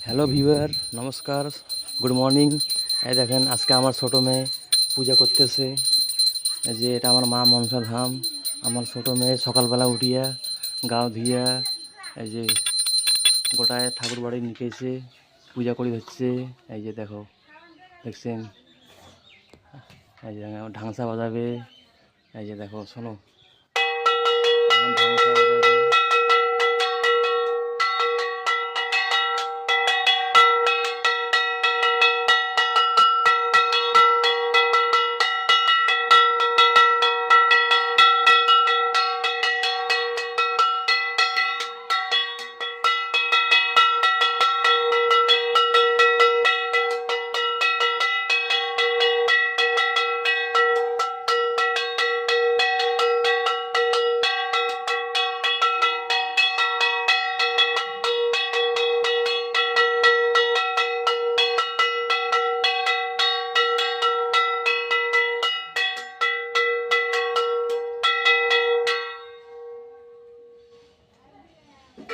Hello viewer, নমস্কার, good morning. এই দেখেন আজকে আমার ছোটো মেয়ে পূজা করতেছে। এই যে এটা আমার মা মনসা ধাম। আমার ছোটো মেয়ে সকালবেলা উঠিয়া গাও ধুইয়া এই যে গোটায় ঠাকুর বাড়ি নিকেছে, পূজা করি হচ্ছে। এই যে দেখো, দেখছেন, এই যে ঢাংসা বাজাবে। এই যে দেখো, শোনো, এখন ঢাংসা বাজাবে।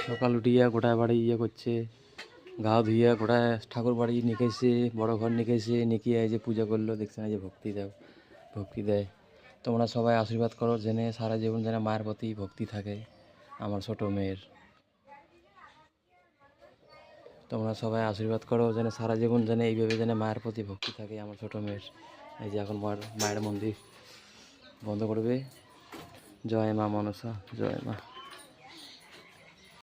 সকাল উঠিয়া গোটায় বাড়ি করছে, গা ধুইয়া গোটায় ঠাকুর বাড়ি নিকেছে, বড় ঘর নিকেছে, নিকিয়ে এই যে পূজা করলো। দেখছেন, এই যে ভক্তি দেয়। তোমরা সবাই আশীর্বাদ করো যেন সারা জীবন যেন মায়ের প্রতি ভক্তি থাকে আমার ছোট মেয়ের। তোমরা সবাই আশীর্বাদ করো যেন সারা জীবন যেন এইভাবে যেন মায়ের প্রতি ভক্তি থাকে আমার ছোট মেয়ের। এই যে এখন মায়ের মন্দির বন্ধ করবে। জয় মা মনসা, জয় মা।